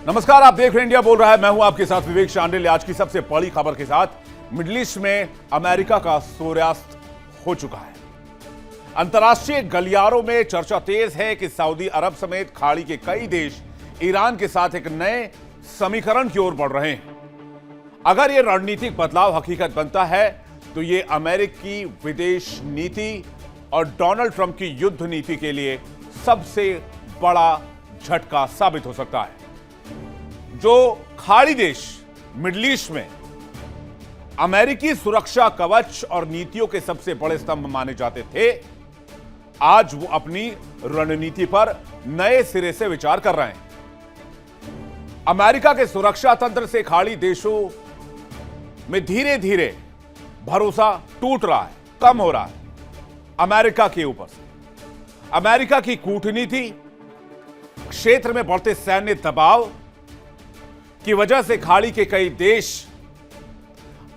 नमस्कार, आप देख रहे हैं इंडिया बोल रहा है। मैं हूं आपके साथ विवेक शांडिल। आज की सबसे बड़ी खबर के साथ मिडिल ईस्ट में अमेरिका का सूर्यास्त हो चुका है। अंतर्राष्ट्रीय गलियारों में चर्चा तेज है कि सऊदी अरब समेत खाड़ी के कई देश ईरान के साथ एक नए समीकरण की ओर बढ़ रहे हैं। अगर यह रणनीतिक बदलाव हकीकत बनता है तो यह अमेरिकी विदेश नीति और डोनाल्ड ट्रंप की युद्ध नीति के लिए सबसे बड़ा झटका साबित हो सकता है। जो खाड़ी देश मिडिल ईस्ट में अमेरिकी सुरक्षा कवच और नीतियों के सबसे बड़े स्तंभ माने जाते थे, आज वो अपनी रणनीति पर नए सिरे से विचार कर रहे हैं। अमेरिका के सुरक्षा तंत्र से खाड़ी देशों में धीरे धीरे भरोसा टूट रहा है, कम हो रहा है अमेरिका के ऊपर से। अमेरिका की कूटनीति, क्षेत्र में बढ़ते सैन्य दबाव की वजह से खाड़ी के कई देश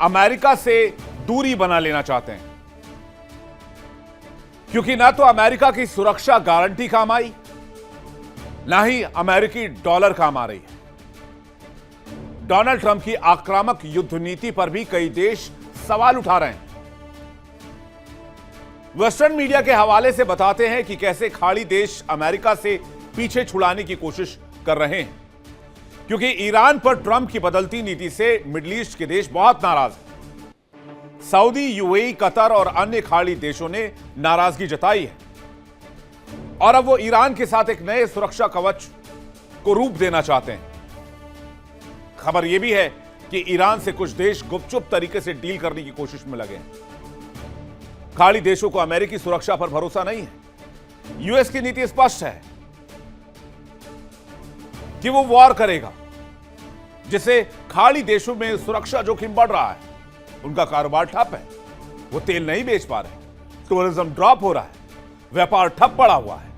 अमेरिका से दूरी बना लेना चाहते हैं, क्योंकि ना तो अमेरिका की सुरक्षा गारंटी काम आई, ना ही अमेरिकी डॉलर काम आ रही है। डोनाल्ड ट्रंप की आक्रामक युद्ध नीति पर भी कई देश सवाल उठा रहे हैं। वेस्टर्न मीडिया के हवाले से बताते हैं कि कैसे खाड़ी देश अमेरिका से पीछे छुड़ाने की कोशिश कर रहे हैं, क्योंकि ईरान पर ट्रंप की बदलती नीति से मिडिल ईस्ट के देश बहुत नाराज हैं। सऊदी, यूएई, कतर और अन्य खाड़ी देशों ने नाराजगी जताई है और अब वो ईरान के साथ एक नए सुरक्षा कवच को रूप देना चाहते हैं। खबर यह भी है कि ईरान से कुछ देश गुपचुप तरीके से डील करने की कोशिश में लगे हैं। खाड़ी देशों को अमेरिकी सुरक्षा पर भरोसा नहीं है। यूएस की नीति स्पष्ट है कि वो वॉर करेगा, जिससे खाड़ी देशों में सुरक्षा जोखिम बढ़ रहा है। उनका कारोबार ठप है, वो तेल नहीं बेच पा रहे, टूरिज्म ड्रॉप हो रहा है, व्यापार ठप पड़ा हुआ है।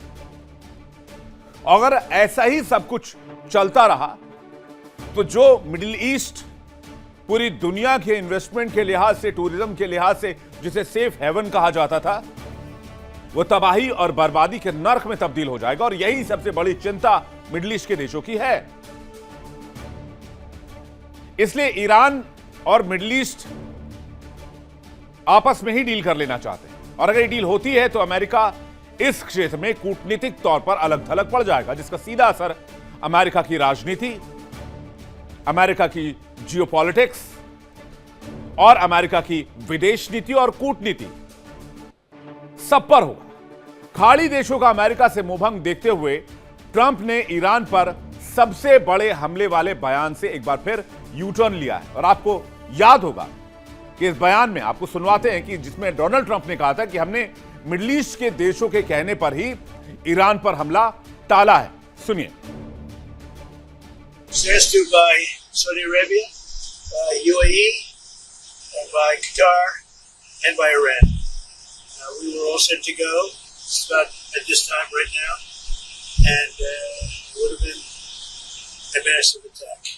अगर ऐसा ही सब कुछ चलता रहा तो जो मिडिल ईस्ट पूरी दुनिया के इन्वेस्टमेंट के लिहाज से, टूरिज्म के लिहाज से जिसे सेफ हेवन कहा जाता था, वो तबाही और बर्बादी के नर्क में तब्दील हो जाएगा। और यही सबसे बड़ी चिंता मिडिल ईस्ट के देशों की है। इसलिए ईरान और मिडिल ईस्ट आपस में ही डील कर लेना चाहते हैं, और अगर ये डील होती है तो अमेरिका इस क्षेत्र में कूटनीतिक तौर पर अलग थलग पड़ जाएगा, जिसका सीधा असर अमेरिका की राजनीति, अमेरिका की जियोपॉलिटिक्स और अमेरिका की विदेश नीति और कूटनीति सब पर होगा। खाड़ी देशों का अमेरिका से मोहभंग देखते हुए ट्रंप ने ईरान पर सबसे बड़े हमले वाले बयान से एक बार फिर यू टर्न लिया है। और आपको याद होगा कि इस बयान में आपको सुनवाते हैं कि जिसमें डोनाल्ड ट्रंप ने कहा था कि हमने मिडिल ईस्ट के देशों के कहने पर ही ईरान पर हमला टाला है। सुनिए। Says to by Saudi Arabia, by UAE, and by Qatar, and by Iran. We were all set to go. It's about at this time right now, and it would have been a massive attack.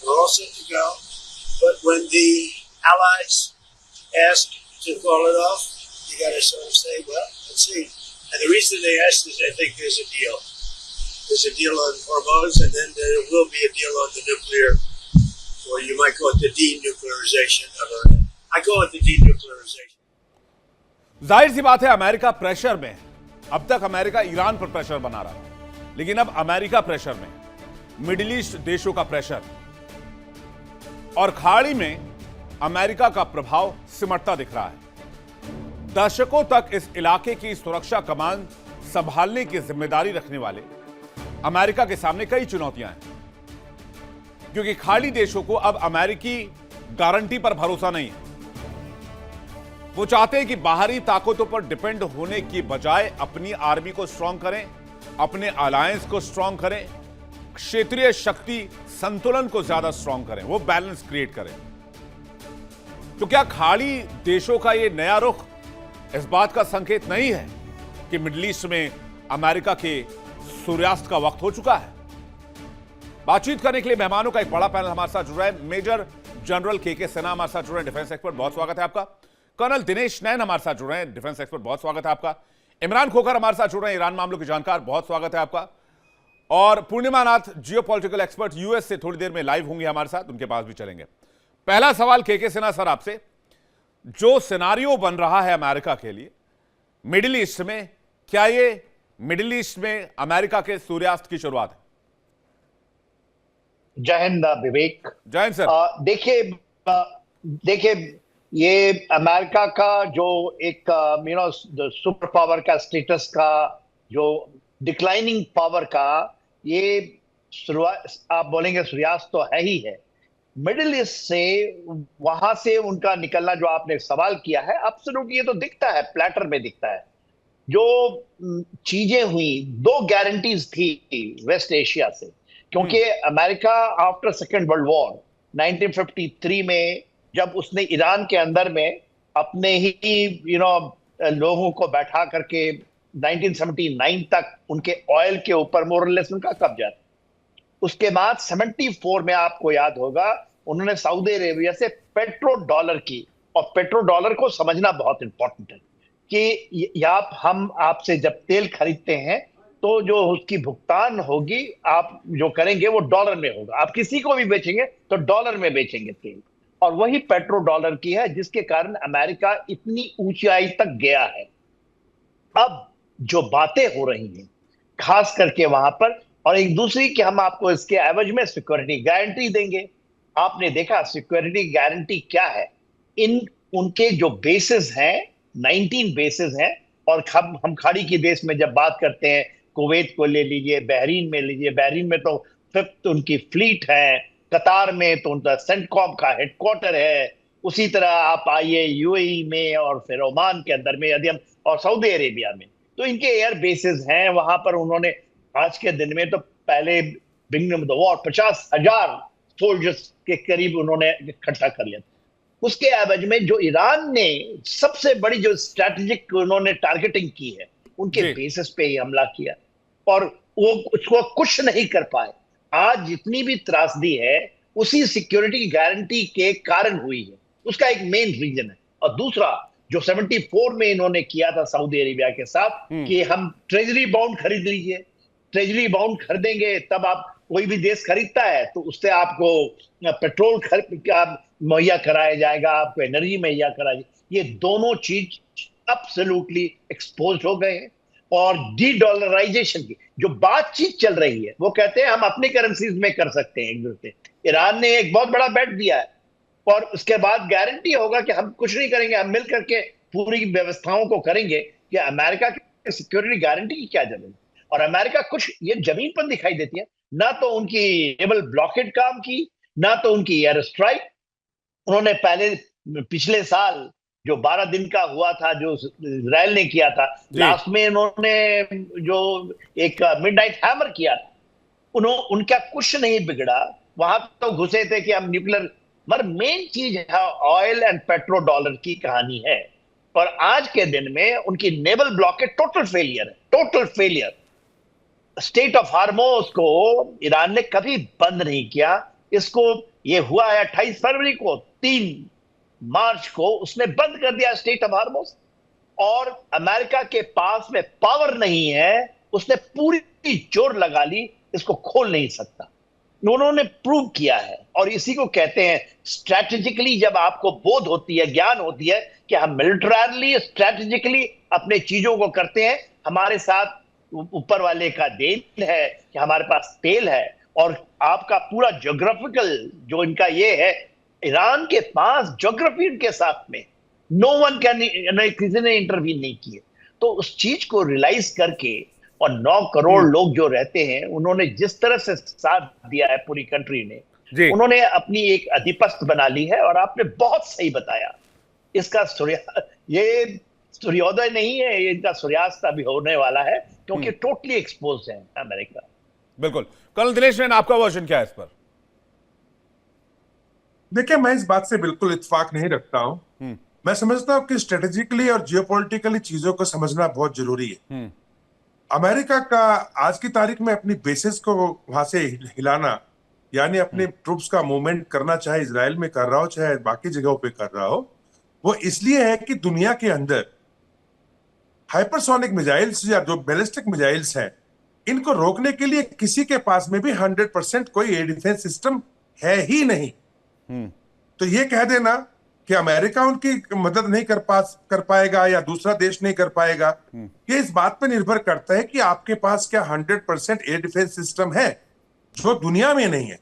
We're all set to go, but when the allies asked to call it off, you got to sort of say, well, let's see. And the reason they asked is I think there's a deal. There's a deal on hormones, and then there will be a deal on the nuclear, or you might call it the denuclearization of Iran. I call it the denuclearization. जाहिर सी बात है, America pressure में है। अब तक America Iran पर pressure बना रहा था, लेकिन अब अमेरिका प्रेशर में, मिडिल ईस्ट देशों का प्रेशर और खाड़ी में अमेरिका का प्रभाव सिमटता दिख रहा है। दशकों तक इस इलाके की सुरक्षा कमान संभालने की जिम्मेदारी रखने वाले अमेरिका के सामने कई चुनौतियां हैं, क्योंकि खाड़ी देशों को अब अमेरिकी गारंटी पर भरोसा नहीं है। वो चाहते हैं कि बाहरी ताकतों पर डिपेंड होने की बजाय अपनी आर्मी को स्ट्रांग करें, अपने अलायंस को स्ट्रांग करें, क्षेत्रीय शक्ति संतुलन को ज्यादा स्ट्रांग करें, वो बैलेंस क्रिएट करें। तो क्या खाड़ी देशों का ये नया रुख इस बात का संकेत नहीं है कि मिडिल ईस्ट में अमेरिका के सूर्यास्त का वक्त हो चुका है? बातचीत करने के लिए मेहमानों का एक बड़ा पैनल हमारे साथ जुड़ रहा है। मेजर जनरल के सिन्हा हमारे साथ जुड़ रहे हैं, डिफेंस एक्सपर्ट, बहुत स्वागत है आपका। कर्नल दिनेश नैन हमारे साथ जुड़ रहे हैं, डिफेंस एक्सपर्ट, बहुत स्वागत है आपका। इमरान खोखर हमारे साथ जुड़ रहे हैं, ईरान मामलों के जानकार, बहुत स्वागत है आपका। और पूर्णिमा नाथ जियोपॉलिटिकल एक्सपर्ट यूएस से थोड़ी देर में लाइव होंगे हमारे साथ, उनके पास भी चलेंगे। पहला सवाल के सिन्हा सर आपसे, जो सिनारियो बन रहा है अमेरिका के लिए मिडिल ईस्ट में, क्या ये मिडिल ईस्ट में अमेरिका के सूर्यास्त की शुरुआत है? जय हिंद विवेक। जय हिंद सर। देखिए ये अमेरिका का जो एक सुपर पावर का स्टेटस का जो डिक्लाइनिंग पावर का ये शुरुआत, आप बोलेंगे सूर्यास्त तो है ही है। मिडिल ईस्ट से वहां से उनका निकलना जो आपने सवाल किया है, एब्सोल्युटली ये तो दिखता है, प्लेटर में दिखता है। जो चीजें हुई, दो गारंटीज थी वेस्ट एशिया से, क्योंकि America after second world war 1953 में जब उसने ईरान के अंदर में अपने ही लोगों को बैठा करके 1979 तक उनके ऑयल के ऊपर मोरलेस उनका कब्जा था। उसके बाद 74 में आपको याद होगा उन्होंने सऊदी अरेबिया से पेट्रो डॉलर की, और पेट्रो डॉलर को समझना बहुत इंपॉर्टेंट है कि हम आपसे जब तेल खरीदते हैं तो जो उसकी भुगतान होगी आप जो करेंगे वो डॉलर में होगा। आप किसी को भी बेचेंगे तो डॉलर में बेचेंगे तेल, और वही पेट्रो डॉलर की है जिसके कारण अमेरिका इतनी ऊंचाई तक गया है। अब जो बातें हो रही हैं खास करके वहां पर, और एक दूसरी कि हम आपको इसके एवज में सिक्योरिटी गारंटी देंगे। आपने देखा सिक्योरिटी गारंटी क्या है। उनके जो बेसिस हैं 19 बेसिस हैं, और हम खाड़ी की देश में जब बात करते हैं, कुवैत को ले लीजिए, बहरीन में लीजिए, बहरीन में तो 5th उनकी फ्लीट है, कतार में तो उनका सेंटकॉम का हेडक्वार्टर है, उसी तरह आप आइए यूएई में, और फिर ओमान के अंदर में यदि हम, और सऊदी अरेबिया में, तो इनके एयर बेसिस हैं वहां पर। उन्होंने आज के दिन में तो पहले beginning of the war 50,000 soldiers के करीब उन्होंने इकट्ठा कर लिया। उसके एवज में जो ईरान ने सबसे बड़ी जो स्ट्रैटेजिक उन्होंने टारगेटिंग की है, उनके बेसिस पे ही हमला किया, और वो उसको कुछ नहीं कर पाए। आज जितनी भी त्रासदी है उसी सिक्योरिटी गारंटी के कारण हुई है, उसका एक मेन रीजन है। और दूसरा जो 74 में इन्होंने किया था सऊदी अरेबिया के साथ कि हम ट्रेजरी बॉन्ड खरीद लीजिए, ट्रेजरी बॉन्ड खरीदेंगे तब आप, कोई भी देश खरीदता है तो उससे आपको पेट्रोल मुहैया कराया जाएगा, आपको एनर्जी मुहैया कराया जाएगा। ये दोनों चीज एब्सोल्युटली एक्सपोज हो गए हैं। और डी डॉलराइजेशन की जो बातचीत चल रही है, वो कहते हैं हम अपनी करेंसीज में कर सकते हैं एक दूसरे। ईरान ने एक बहुत बड़ा बेट दिया है, और उसके बाद गारंटी होगा कि हम कुछ नहीं करेंगे, हम मिल करके पूरी व्यवस्थाओं को करेंगे। कि अमेरिका की सिक्योरिटी गारंटी की क्या जरूरत है? और अमेरिका कुछ ये जमीन पर दिखाई देती है, ना तो उनकी नेवल ब्लॉकेड काम की, ना तो उनकी एयर स्ट्राइक। उन्होंने पहले पिछले साल जो 12 दिन का हुआ था, जो इजराइल ने किया था, लास्ट में उन्होंने जो एक मिडनाइट हैमर किया था, उनका कुछ नहीं बिगड़ा। वहां तो घुसे थे कि हम न्यूक्लियर, मगर मेन चीज है ऑयल एंड पेट्रो डॉलर की कहानी है। और आज के दिन में उनकी नेवल ब्लॉकेड टोटल फेलियर है, टोटल फेलियर। स्टेट ऑफ हार्मोज को ईरान ने कभी बंद नहीं किया। इसको ये हुआ है 28 फरवरी को, 3 मार्च को उसने बंद कर दिया स्टेट ऑफ हार्मोज। और अमेरिका के पास में पावर नहीं है, उसने पूरी जोर लगा ली, इसको खोल नहीं सकता। उन्होंने प्रूव किया है, और इसी को कहते हैं स्ट्रैटेजिकली, जब आपको बोध होती है, ज्ञान होती है कि हम मिलिटरली स्ट्रैटेजिकली अपने चीजों को करते हैं। हमारे साथ ऊपर वाले का देन है कि हमारे पास तेल है, और आपका पूरा ज्योग्राफिकल जो इनका ये है, ईरान के पास ज्योग्राफी उनके साथ में नो वन कैन, किसी ने इंटरवीन नहीं किए। तो उस चीज को रियलाइज करके, और 9 करोड़ लोग जो रहते हैं, उन्होंने जिस तरह से साथ दिया है पूरी कंट्री ने, उन्होंने अपनी एक अधिपस्त बना ली है। और आपने बहुत सही बताया, इसका ये सूर्योदय नहीं है, ये इनका सूर्यास्त अभी होने वाला है, क्योंकि टोटली एक्सपोज है अमेरिका। बिल्कुल। कर्नल दिनेश मैन, आपका वर्जन क्या है इस पर? देखिए, मैं इस बात से बिल्कुल इत्तेफाक नहीं रखता हूं। मैं समझता हूं कि स्ट्रेटेजिकली और जियोपॉलिटिकली चीजों को समझना बहुत जरूरी है। अमेरिका का आज की तारीख में अपनी बेसिस को वहां से हिलाना, यानी अपने ट्रूप्स का मूवमेंट करना, चाहे इजराइल में कर रहा हो चाहे बाकी जगहों पे कर रहा हो, वो इसलिए है कि दुनिया के अंदर हाइपरसोनिक मिसाइल्स या जो बैलिस्टिक मिसाइल्स हैं, इनको रोकने के लिए किसी के पास में भी 100% कोई एयर डिफेंस सिस्टम है ही नहीं। तो ये कह देना कि अमेरिका उनकी मदद नहीं कर पाएगा या दूसरा देश नहीं कर पाएगा, ये इस बात पर निर्भर करता है कि आपके पास क्या 100% एयर डिफेंस सिस्टम है, जो दुनिया में नहीं है।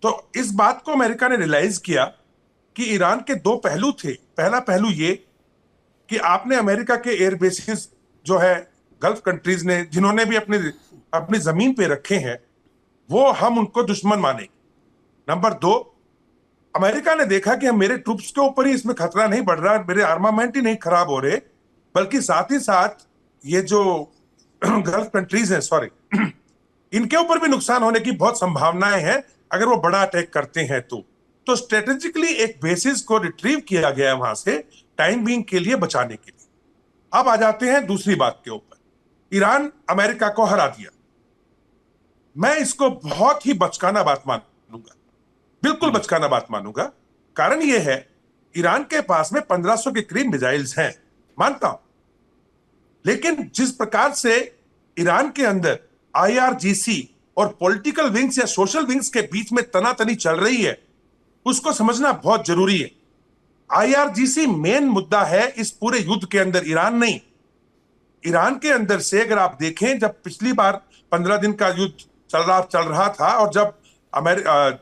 तो इस बात को अमेरिका ने रियलाइज किया कि ईरान के दो पहलू थे। पहला पहलू ये कि आपने अमेरिका के एयर बेसिस जो है गल्फ कंट्रीज ने, जिन्होंने भी अपनी जमीन पे रखे हैं, वो हम उनको दुश्मन मानेंगे। नंबर दो, अमेरिका ने देखा कि हम मेरे ट्रूप्स के ऊपर ही इसमें खतरा नहीं बढ़ रहा, मेरे आर्मामेंट ही नहीं खराब हो रहे, बल्कि साथ ही साथ ये जो गल्फ कंट्रीज हैं, सॉरी, इनके ऊपर भी नुकसान होने की बहुत संभावनाएं हैं अगर वो बड़ा अटैक करते हैं तो स्ट्रेटेजिकली एक बेसिस को रिट्रीव किया गया वहां से टाइम बीइंग के लिए, बचाने के लिए। अब आ जाते हैं दूसरी बात के ऊपर। ईरान अमेरिका को हरा दिया। मैं इसको बहुत ही बचकाना बात मानूंगा, बिल्कुल बचकाना बात मानूंगा। कारण यह है, ईरान के पास में 1500 के करीब मिसाइल्स हैं, मानता हूं, लेकिन जिस प्रकार से ईरान के अंदर IRGC और पॉलिटिकल विंग्स या सोशल विंग्स के बीच में तनातनी चल रही है, उसको समझना बहुत जरूरी है। IRGC मेन मुद्दा है इस पूरे युद्ध के अंदर, ईरान नहीं। ईरान के अंदर से अगर आप देखें, जब पिछली बार 15 दिन का युद्ध चल रहा था और जब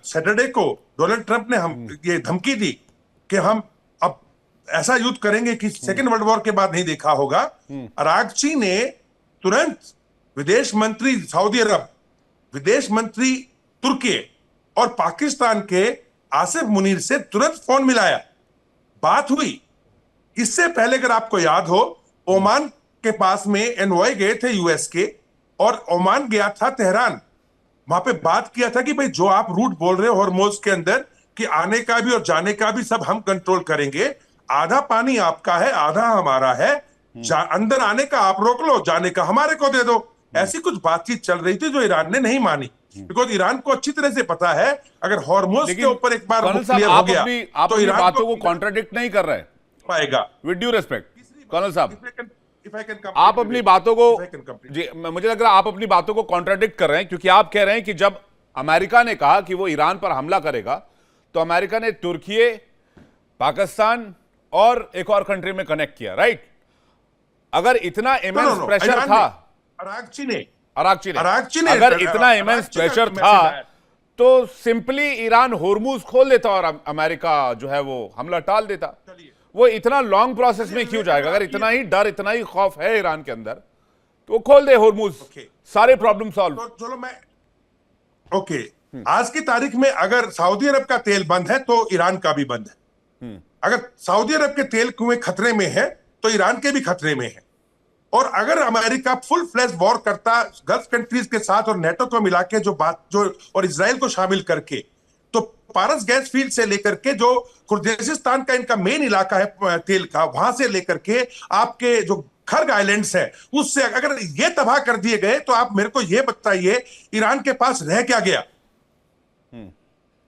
सैटरडे को डोनाल्ड ट्रंप ने हम ये धमकी दी कि हम अब ऐसा युद्ध करेंगे कि सेकेंड वर्ल्ड वॉर के बाद नहीं देखा होगा, अरागची ने तुरंत विदेश मंत्री सऊदी अरब, विदेश मंत्री तुर्की और पाकिस्तान के आसिफ मुनीर से तुरंत फोन मिलाया, बात हुई। इससे पहले अगर आपको याद हो, ओमान के पास में एनवॉय गए थे यूएस के, और ओमान गया था तेहरान, वहां पे बात किया था कि भाई जो आप रूट बोल रहे हो हॉर्मोज के अंदर कि आने का भी और जाने का भी सब हम कंट्रोल करेंगे, आधा पानी आपका है आधा हमारा है, अंदर आने का आप रोक लो, जाने का हमारे को दे दो। ऐसी कुछ बातचीत चल रही थी जो ईरान ने नहीं मानी, बिकॉज ईरान को अच्छी तरह से पता है अगर हॉर्मोज के ऊपर एक बार क्लियर हो गया तो ईरान बातों को कॉन्ट्राडिक्ट नहीं कर रहे पाएगा। विद ड्यू रिस्पेक्ट कर्नल साहब, आप अपनी बातों को, जी मुझे लग रहा है आप अपनी बातों को कॉन्ट्राडिक्ट कर रहे हैं, क्योंकि आप कह रहे हैं कि जब अमेरिका ने कहा कि वो ईरान पर हमला करेगा तो अमेरिका ने तुर्की, पाकिस्तान और एक और कंट्री में कनेक्ट किया, राइट? अगर इतना इमेंस प्रेशर था, अरागची ने अगर इतना इमेंस प्रेशर था तो सिंपली ईरान होर्मुज खोल देता और अमेरिका जो है वो हमला टाल देता। वो इतना लॉन्ग प्रोसेस में क्यों जाएगा? अगर इतना ही डर, इतना ही खौफ है ईरान के अंदर तो वो खोल दे होर्मुज, सारे प्रॉब्लम सॉल्व। चलो मैं आज की तारीख में अगर सऊदी अरब का तेल बंद है तो ईरान का भी बंद है। अगर सऊदी अरब के तेल कुएं खतरे में है तो ईरान के भी खतरे में है। और अगर अमेरिका फुल फ्लैश वॉर करता गल्फ कंट्रीज के साथ और नेटो को मिला के जो और इजराइल को शामिल करके, तो पारस गैस फील्ड से लेकर के जो कुर्दिस्तान का इनका मेन इलाका है तेल का, वहां से लेकर के आपके जो खर्ग आइलैंड्स है, उससे अगर ये तबाह कर दिए गए तो आप मेरे को ये बताइए ईरान के पास रह क्या गया?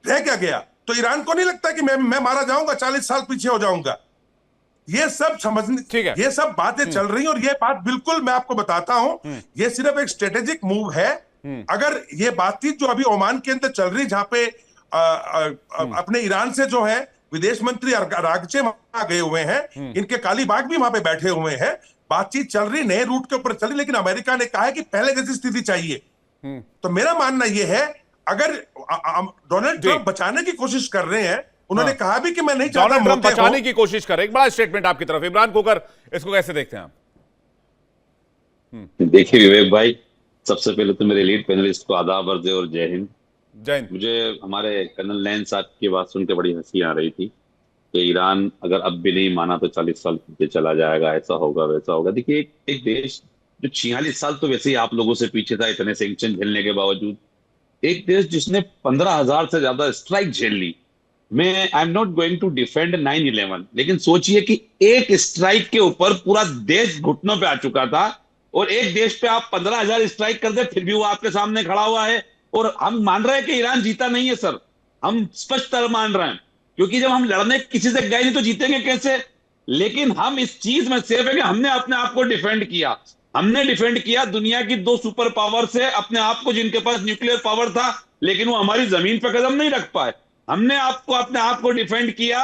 रह क्या गया? तो ईरान को नहीं लगता कि मैं मारा जाऊंगा, 40 साल पीछे हो जाऊंगा। ये सब समझने, ये सब बातें चल रही हैं और ये बात बिल्कुल मैं आपको बताता हूं, ये सिर्फ एक स्ट्रेटेजिक मूव है। अगर ये बातचीत जो अभी ओमान के अंदर चल रही, जहां पे अपने ईरान से जो है विदेश मंत्री अरागची वहां गए हुए हैं, इनके कालीबाग भी वहां पे बैठे हुए हैं, बातचीत चल रही, नए रूट के ऊपर चल रही, लेकिन अमेरिका ने कहा है कि पहले जैसी स्थिति चाहिए। तो मेरा मानना यह है, अगर डोनाल्ड ट्रंप बचाने की कोशिश कर रहे हैं, उन्होंने कहा भी कि मैं नहीं चाहता ट्रंप बचाने की कोशिश कर रहे, एक बड़ा स्टेटमेंट आपकी तरफ। इमरान खोकर, इसको कैसे देखते हैं आप? देखिए विवेक भाई, सबसे पहले तो मेरे लीड पैनलिस्ट को आदाब अर्ज और जय हिंद। जय हिंद। मुझे हमारे कर्नल नैन साहब की बात सुनकर बड़ी हंसी आ रही थी कि ईरान अगर अब भी नहीं माना तो 40 साल पीछे चला जाएगा, ऐसा होगा वैसा होगा। देखिए एक देश जो 46 साल तो वैसे ही आप लोगों से पीछे था, इतने सैंक्शन झेलने के बावजूद, एक देश जिसने 15,000 से ज्यादा स्ट्राइक झेल ली। मैं I am not going to defend 9/11, लेकिन सोचिए कि एक स्ट्राइक के ऊपर पूरा देश घुटनों पे आ चुका था, और एक देश पे आप 15,000 स्ट्राइक कर दे फिर भी वो आपके सामने खड़ा हुआ है। और हम मान रहे हैं कि ईरान जीता नहीं है सर, हम स्पष्ट मान रहे हैं, क्योंकि जब हम लड़ने किसी से गए नहीं तो जीतेंगे कैसे? लेकिन हम इस चीज में सेफ है कि हमने अपने आप को डिफेंड किया। हमने डिफेंड किया दुनिया की दो सुपर पावर से अपने आप को, जिनके पास न्यूक्लियर पावर था लेकिन वो हमारी जमीन पर कदम नहीं रख पाए। हमने आपको अपने आप को डिफेंड किया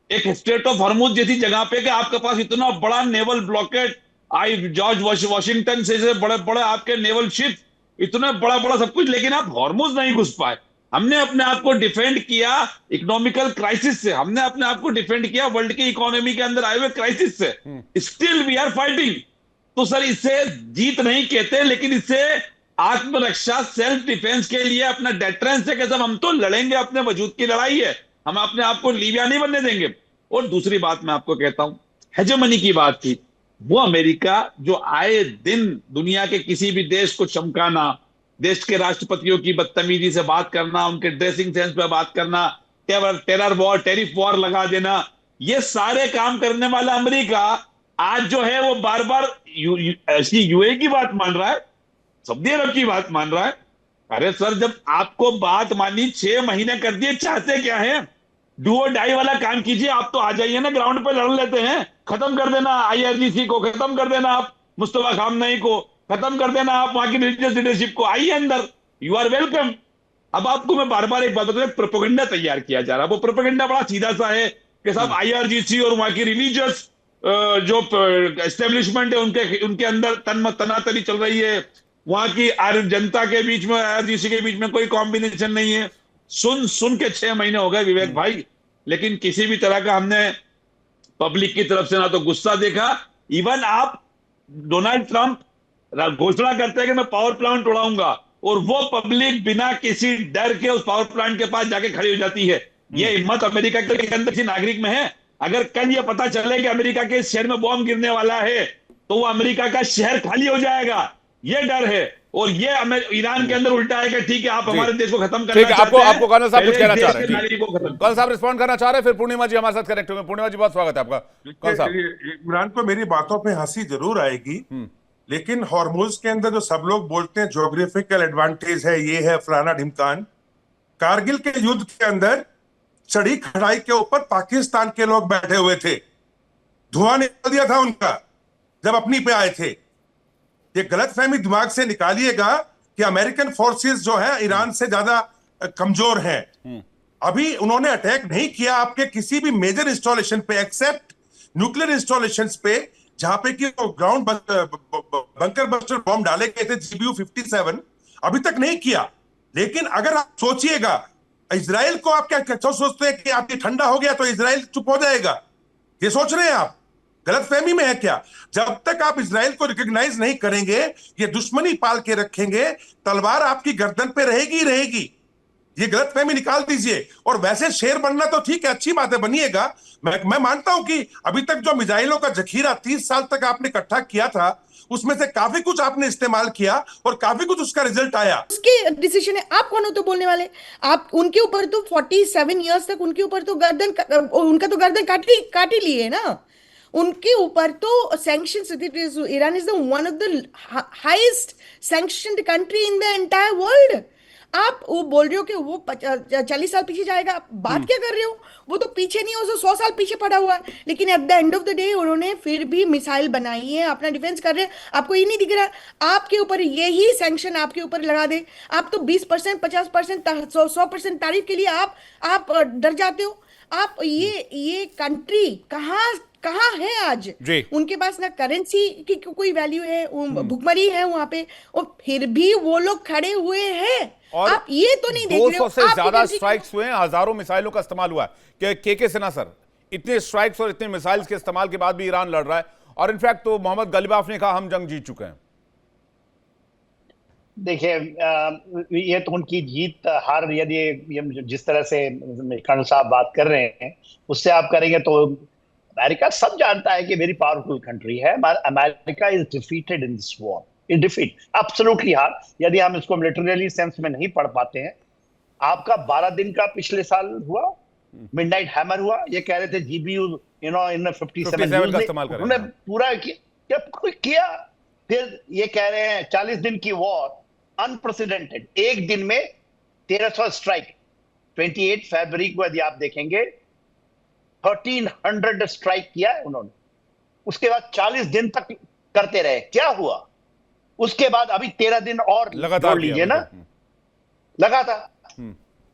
एक स्टेट ऑफ हॉर्मुज जैसी जगह पे कि आपके पास इतना बड़ा नेवल ब्लॉकेट, आई जॉर्ज वॉशिंगटन से बड़े बड़े आपके नेवल शिप, इतना बड़ा बड़ा सब कुछ, लेकिन आप हॉर्मुज नहीं घुस पाए। हमने अपने आप को डिफेंड किया इकोनॉमिकल क्राइसिस से, हमने अपने आप को डिफेंड किया वर्ल्ड की इकोनॉमी के अंदर आए हुए क्राइसिस से। Still we are fighting. तो सर इससे जीत नहीं कहते, लेकिन इससे आत्मरक्षा, सेल्फ डिफेंस के लिए अपना डेटरेंस है कि सब हम तो लड़ेंगे, अपने वजूद की लड़ाई है, हम अपने आप को लीबिया नहीं बनने देंगे। और दूसरी बात मैं आपको कहता हूं, हेजेमनी की बात थी, वो अमेरिका जो आए दिन दुनिया के किसी भी देश को चमकाना, देश के राष्ट्रपतियों की बदतमीजी से बात करना, उनके ड्रेसिंग सेंस पे बात करना, टेरर वॉर, टेरिफ वॉर लगा देना, ये सारे काम करने वाला अमेरिका आज जो है वो बार बार यूए की बात मान रहा है, सऊदी अरब की बात मान रहा है। अरे सर, जब आपको बात मानी 6 महीने कर दिए, चाहते क्या है? डू और डाई वाला काम कीजिए, आप तो आ जाइए ना ग्राउंड पे, लड़ लेते हैं, खत्म कर देना आईआरजीसी को, खत्म कर देना आप मुस्तफा खामनई को, खत्म कर देना आप वहां की रिलीजियस लीडरशिप को, आइए अंदर, यू आर वेलकम। अब आपको मैं बार बार एक बात बता, प्रोपेगेंडा तैयार किया जा रहा है, वो प्रोपेगेंडा बड़ा सीधा सा है कि साहब आईआरजीसी और वहां की रिलीजियस जो एस्टेब्लिशमेंट है उनके अंदर तनातनी चल रही है, वहां की जनता के बीच में, आईआरजीसी के बीच में कोई कॉम्बिनेशन नहीं है। सुन के 6 महीने हो गए विवेक भाई, लेकिन किसी भी तरह का हमने पब्लिक की तरफ से ना तो गुस्सा देखा। इवन आप डोनाल्ड ट्रंप घोषणा करते हैं कि मैं पावर प्लांट उड़ाऊंगा, और वो पब्लिक बिना किसी डर के उस पावर प्लांट के पास जाके खड़ी हो जाती है। ये हिम्मत अमेरिका के अंदर किसी नागरिक में है? अगर कल ये पता चले कि अमेरिका के शहर में बॉम्ब गिरने वाला है तो वो अमेरिका का शहर खाली हो जाएगा, ये डर है। और ये ईरान के अंदर उल्टा है कि ठीक है आप हमारे देश को खत्म करना ठीक है, आपको कर्नल साहब कुछ कहना चाह रहे हैं, कर्नल साहब रिस्पॉन्ड करना चाह रहे हैं, फिर पूर्णिमा जी हमारे साथ कनेक्ट होंगे। पूर्णिमा जी बहुत स्वागत है आपका। कर्नल साहब, इमरान को मेरी बातों पे हंसी जरूर आएगी, लेकिन हॉर्मुज के अंदर जो सब लोग बोलते हैं ज्योग्राफिकल एडवांटेज है, ये है फलाना ढिमकान, कारगिल के युद्ध के अंदर चढ़ी खड़ाई के ऊपर पाकिस्तान के लोग बैठे हुए थे, धुआं निकल दिया था उनका जब अपनी पे आए थे। ये गलतफहमी दिमाग से निकालिएगा कि अमेरिकन फोर्सेस जो है ईरान से ज्यादा कमजोर हैं। अभी उन्होंने अटैक नहीं किया आपके किसी भी मेजर इंस्टॉलेशन पे, एक्सेप्ट न्यूक्लियर इंस्टॉलेशंस पे, जहां पे कि ग्राउंड बंकर बस्टर बॉम्ब डाले गए थे GBU-57, अभी तक नहीं किया। लेकिन अगर आप सोचिएगा, इजराइल को आप क्या सोचते हैं कि आप ये ठंडा हो गया तो इजराइल चुप हो जाएगा? ये सोच रहे हैं आप? गलतफहमी में है क्या? जब तक आप इजराइल को रिकॉग्नाइज नहीं करेंगे, ये दुश्मनी पाल के रखेंगे, तलवार आपकी गर्दन पे रहेगी ही रहेगी। ये गलतफहमी निकाल दीजिए। और वैसे शेर बनना तो ठीक है, अच्छी बात है, बनिएगा। मैं मानता हूं कि अभी तक जो मिसाइलों का जखीरा 30 साल तक आपने इकट्ठा किया था, उसमें से काफी कुछ आपने इस्तेमाल किया और काफी कुछ उसका रिजल्ट आया। उसके डिसीजन है, आप कौन हो तो बोलने वाले? आप उनके ऊपर तो 47 इयर्स तक उनके ऊपर तो उनका तो गर्दन काट ही लिए ना। उनके ऊपर तो sanctions, Iran is the one of the highest sanctioned country in the entire world. आप वो बोल रहे हो कि वो 40 साल पीछे जाएगा, बात क्या कर रहे हो? वो तो पीछे नहीं, वो 100 साल पीछे पड़ा हुआ है। लेकिन at the end of the day उन्होंने फिर भी मिसाइल बनाई है, अपना डिफेंस कर रहे हैं। आपको ये नहीं दिख रहा? आपके ऊपर यही सैंक्शन आपके ऊपर लगा दे, आप तो 20%, 50%, 100% तारीफ के लिए आप डर जाते हो। आप ये कंट्री कहाँ है आज? उनके पास ना करेंसी की कोई वैल्यू है, भुखमरी है वहां पे, और फिर भी वो लोग खड़े हुए हैं। और आप ये तो नहीं देख रहे हो, 200 से ज्यादा स्ट्राइक्स हुए हैं, हजारों मिसाइलों का इस्तेमाल हुआ है। के सिन्हा सर, इतने स्ट्राइक्स और इतने मिसाइल्स के इस्तेमाल के बाद भी ईरान लड़ रहा है, और इनफैक्ट तो मोहम्मद गलिबाफ ने कहा हम जंग जीत चुके हैं। देखिए, ये तो उनकी जीत हार, यदि जिस तरह से कर्नल साहब बात कर रहे हैं उससे आप करेंगे तो अमेरिका सब जानता है कि वेरी पावरफुल कंट्री है। America is defeated in this war, in defeat, absolutely हार। यदि हम इसको मिलिटरी सेंस में नहीं पढ़ पाते हैं, आपका 12 दिन का पिछले साल हुआ, मिडनाइट हैमर हुआ, ये कह रहे थे GBU इन 57 का इस्तेमाल करें, उन्होंने पूरा किया। फिर ये कह रहे हैं 40 दिन की वॉर, अनप्रेसिडेंटेड, एक दिन में 1300 स्ट्राइक। 28 फरवरी को यदि आप देखेंगे 1300 स्ट्राइक किया है उन्होंने। उसके बाद 40 दिन तक करते रहे। क्या हुआ? उसके बाद अभी 13 दिन और लगातार जोड़ लीजिए किया, ना, लगातार।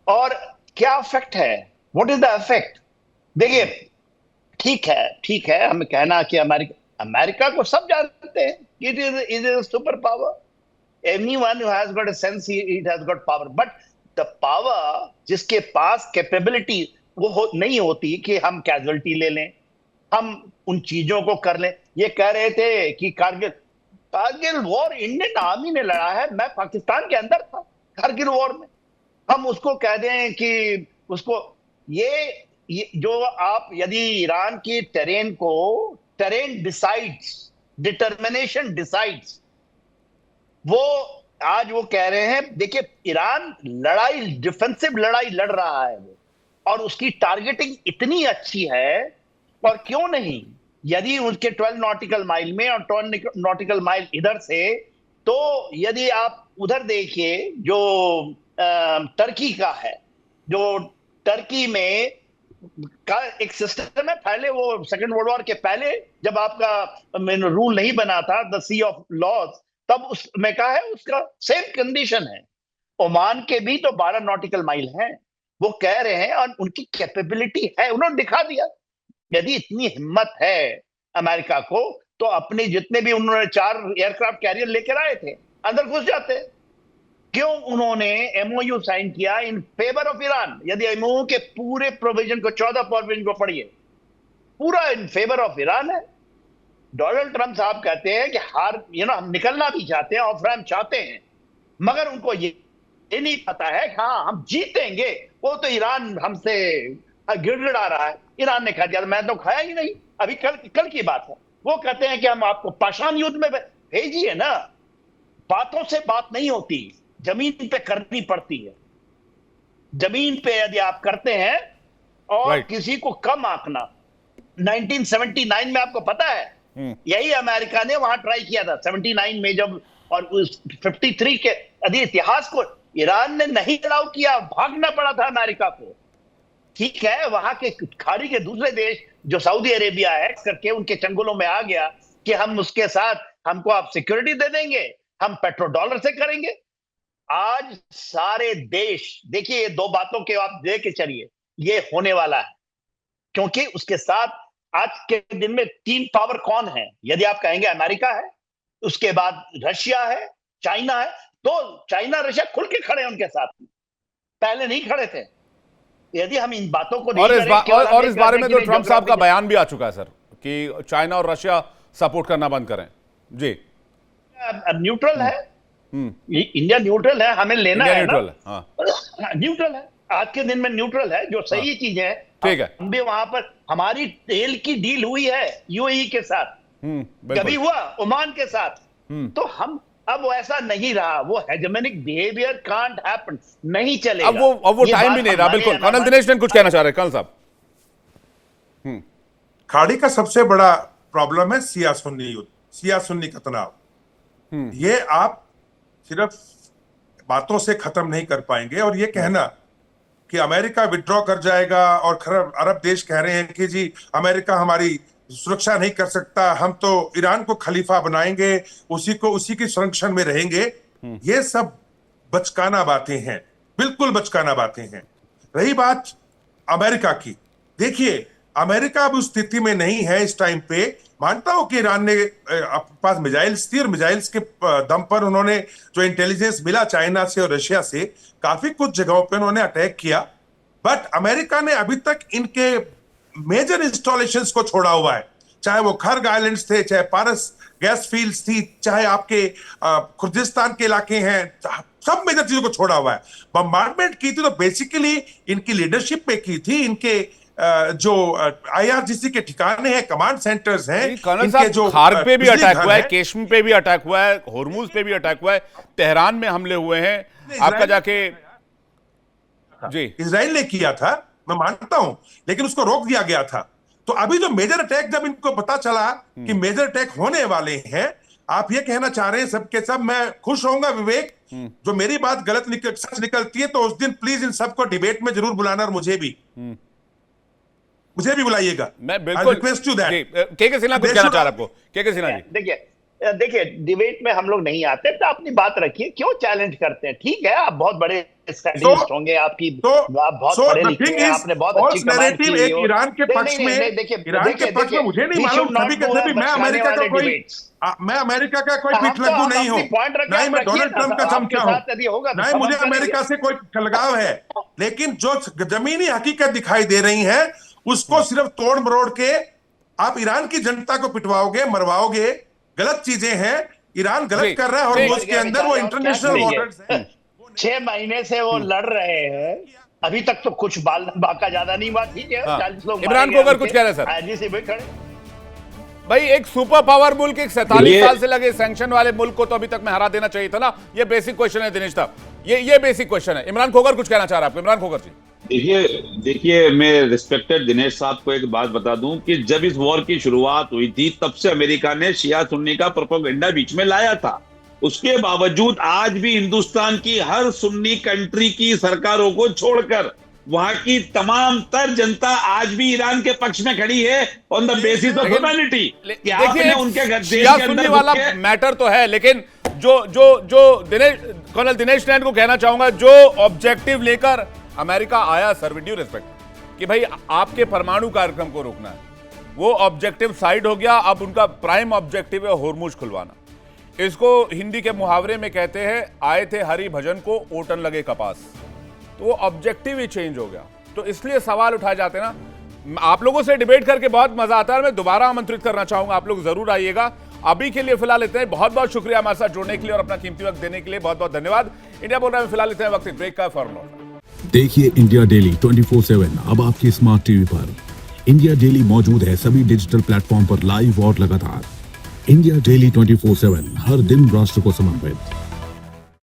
और क्या इफेक्ट है, व्हाट इज द इफेक्ट? देखिए, ठीक है हमें कहना कि अमेरिका को सब जानते हैं, it is super power. Anyone who has got a sense, it has got power. But the power, जिसके पास कैपेबिलिटी वो नहीं होती कि हम कैजुअलिटी ले लें, हम उन चीजों को कर लें। ये कह रहे थे कि कारगिल वॉर इंडियन आर्मी ने लड़ा है, मैं पाकिस्तान के अंदर था कारगिल वॉर में। हम उसको कह दें कि उसको ये जो आप यदि ईरान की टेरेन डिसाइड्स, डिटर्मिनेशन डिसाइड्स, वो आज वो कह रहे हैं, देखिए ईरान डिफेंसिव लड़ाई लड़ रहा है वो, और उसकी टारगेटिंग इतनी अच्छी है। और क्यों नहीं, यदि उसके 12 नॉटिकल माइल में और 12 नॉटिकल माइल इधर से, तो यदि आप उधर देखिए जो टर्की का है, जो टर्की में का एक सिस्टम है, पहले वो सेकेंड वर्ल्ड वॉर के पहले जब आपका रूल नहीं बना था, द सी ऑफ लॉज, तब उसमें कहा है उसका सेम कंडीशन है। ओमान के भी तो 12 नॉटिकल माइल हैं, वो कह रहे हैं, और उनकी कैपेबिलिटी है, उन्होंने दिखा दिया। यदि इतनी हिम्मत है अमेरिका को, तो अपने जितने भी उन्होंने 4 एयरक्राफ्ट कैरियर लेकर आए थे, अंदर घुस जाते। क्यों उन्होंने एमओयू साइन किया इन फेवर ऑफ ईरान? यदि एमओयू के पूरे प्रोविजन को, 14 प्रोविजन को पढ़िए, पूरा इन फेवर ऑफ ईरान है। डोनाल्ड ट्रंप साहब कहते हैं कि हम निकलना भी चाहते हैं, ऑफ रैम्प चाहते हैं, मगर उनको ये नहीं पता है कि हाँ हम जीतेंगे। वो तो ईरान हमसे गिड़गिड़ा रहा है। ईरान ने कहा दिया, मैं तो खाया ही नहीं, अभी कल की बात है। वो कहते हैं कि हम आपको पाषाण युद्ध में भेजिए ना। बातों से बात नहीं होती, जमीन पे करनी पड़ती है। जमीन पे यदि आप करते हैं और किसी को कम आंकना, 1979 में आपको पता है, यही अमेरिका ने वहां ट्राई किया था 79 में जब, और उस 53 के यदि इतिहास को ईरान ने नहीं अलाउ किया, भागना पड़ा था अमेरिका को। ठीक है, वहां के खाड़ी के दूसरे देश जो सऊदी अरेबिया है करके उनके चंगुलों में आ गया कि हम उसके साथ, हमको आप सिक्योरिटी दे देंगे, हम पेट्रो डॉलर से करेंगे। आज सारे देश, देखिए ये 2 बातों के आप दे के चलिए, ये होने वाला है। क्योंकि उसके साथ आज के दिन में 3 पावर कौन है? यदि आप कहेंगे अमेरिका है, उसके बाद रशिया है, चाइना है। तो चाइना रशिया खुल के खड़े हैं उनके साथ, पहले नहीं खड़े थे। यदि हम इन बातों को नहीं और इस बारे में तो ट्रंप साहब का बयान भी आ चुका है सर, कि चाइना और रशिया सपोर्ट करना बंद करें। जी, न्यूट्रल है, इंडिया न्यूट्रल है, हमें लेना है न्यूट्रल ना? हाँ। न्यूट्रल है, आज के दिन में न्यूट्रल है, जो सही चीज है। ठीक है, हम भी वहां पर, हमारी तेल की डील हुई है यूएई के साथ, कभी हुआ ओमान के साथ। तो हम अब ऐसा नहीं रहा, वो हेजेमोनिक बिहेवियर कांट हैपन, नहीं चलेगा। अब वो टाइम भी नहीं रहा। बिल्कुल, कर्नल दिनेश ने कुछ कहना चाह रहे हैं कर्नल साहब। खाड़ी का सबसे बड़ा प्रॉब्लम है शिया सुन्नी युद्ध, शिया सुन्नी का तनाव। ये आप सिर्फ बातों से खत्म नहीं कर पाएंगे। और ये कहना कि अमेरिका विड्रॉ कर जाएगा, और अरब देश कह रहे हैं कि जी अमेरिका हमारी सुरक्षा नहीं कर सकता, हम तो ईरान को खलीफा बनाएंगे, उसी की संरक्षण में रहेंगे, ये सब बचकाना बातें हैं, बिल्कुल बचकाना बातें हैं। रही बात अमेरिका की, देखिए अमेरिका अब उस स्थिति में नहीं है इस टाइम पे। मानता हूं कि ईरान ने अपने पास मिसाइल्स थी, और मिसाइल्स के दम पर उन्होंने जो इंटेलिजेंस मिला चाइना से और रशिया से, काफी कुछ जगहों पे उन्होंने अटैक किया। बट अमेरिका ने अभी तक इनके मेजर इंस्टॉलेशंस को छोड़ा हुआ है, चाहे वो खर्ग आइलैंड्स थे, चाहे पारस गैस फील्ड्स थी, चाहे आपके खुर्दिस्तान के इलाके हैं, सब मेजर चीजों को छोड़ा हुआ है। बम्बार्डमेंट की थी तो बेसिकली इनकी लीडरशिप पे की थी, इनके जो आईआरजीसी के ठिकाने हैं, कमांड सेंटर्स हैं, इनके जो खार्ग पे भी अटैक हुआ है, केश्म पे भी अटैक हुआ है, होर्मुज पे भी अटैक हुआ है, तेहरान में हमले हुए हैं। आपका जाके जी इजराइल ने किया था, मैं मानता हूं, लेकिन उसको रोक दिया गया था। तो अभी जो मेजर अटैक, जब इनको पता चला कि मेजर अटैक होने वाले हैं, आप ये कहना चाह रहे हैं सबके सब, मैं खुश होऊंगा विवेक, जो मेरी बात सच निकलती है तो उस दिन प्लीज इन सबको डिबेट में जरूर बुलाना, और मुझे भी बुलाइएगा। मैं बिल्कुल रिक्वेस्ट टू दैट। के सिन्हा कुछ कहना चाह रहा आपको। के सिन्हा जी, देखिए देखिए डिबेट में हम लोग नहीं आते, तो अपनी बात रखिए, क्यों चैलेंज करते हैं? ठीक है, आप बहुत बड़े स्टडीज होंगे, आपकी आप बहुत पढ़े लिखे हैं, आपने बहुत अच्छी कमांड की एक ईरान के पक्ष में, ईरान के पक्ष में मुझे नहीं मालूम, कभी कभी मैं अमेरिका का कोई पिछलग्गू नहीं हूं, ना ही मैं डोनाल्ड ट्रंप का चमचा हूं, ना ही मुझे अमेरिका से कोई लगाव है, लेकिन जो जमीनी हकीकत दिखाई दे रही है उसको सिर्फ तोड़ मरोड़ के आप ईरान की जनता को पिटवाओगे, मरवाओगे। गलत चीजें हैं, ईरान गलत कर रहा है, और उसके अंदर वो इंटरनेशनल वाटर्स है। 6 महीने से वो लड़ रहे हैं, अभी तक तो कुछ बाका ज्यादा नहीं हुआ। ठीक है, 40 लोग इमरान खोखर कुछ कह रहे हैं सर। भाई एक सुपर पावर मुल्क, एक 47 साल से लगे सैंक्शन वाले मुल्क को तो अभी तक में हरा देना चाहिए था ना। ये बेसिक क्वेश्चन है दिनेश साहब, ये बेसिक क्वेश्चन है। इमरान खोखर कुछ कहना चाह रहा है आपको? इमरान खोखर जी देखिए मैं रिस्पेक्टेड दिनेश साहब को एक बात बता दूं कि जब इस वॉर की शुरुआत हुई थी तब से अमेरिका ने शिया सुन्नी का प्रोपेगेंडा बीच में लाया था। उसके बावजूद आज भी हिंदुस्तान की हर सुन्नी कंट्री की सरकारों को छोड़कर वहां की तमाम तर जनता आज भी ईरान के पक्ष में खड़ी है on the basis of humanity. देखिए उनके शिया सुन्नी वाला मैटर तो है, लेकिन जो कर्नल दिनेश नैन को कहना चाहूंगा, जो ऑब्जेक्टिव लेकर अमेरिका आया सर, विद ड्यू रिस्पेक्ट, कि भाई आपके परमाणु कार्यक्रम को रोकना है, वो ऑब्जेक्टिव साइड हो गया। अब उनका प्राइम ऑब्जेक्टिव है होर्मुज खुलवाना। इसको हिंदी के मुहावरे में कहते हैं, आए थे हरि भजन को ओटन लगे कपास। तो वो ऑब्जेक्टिव ही चेंज हो गया, तो इसलिए सवाल उठाए जाते हैं ना। आप लोगों से डिबेट करके बहुत मजा आता है, मैं दोबारा आमंत्रित करना चाहूंगा, आप लोग जरूर आइएगा। अभी के लिए फिलहाल लेते हैं, बहुत बहुत शुक्रिया हमारे साथ जुड़ने के लिए और अपना कीमती वक्त देने के लिए, बहुत बहुत धन्यवाद। इंडिया बोल रहा है फिलहाल लेते हैं वक्त ब्रेक का, फॉर मोर। देखिए इंडिया डेली 24/7 अब आपकी स्मार्ट टीवी पर। इंडिया डेली मौजूद है सभी डिजिटल प्लेटफॉर्म पर लाइव और लगातार। इंडिया डेली 24/7 हर दिन राष्ट्र को समर्पित।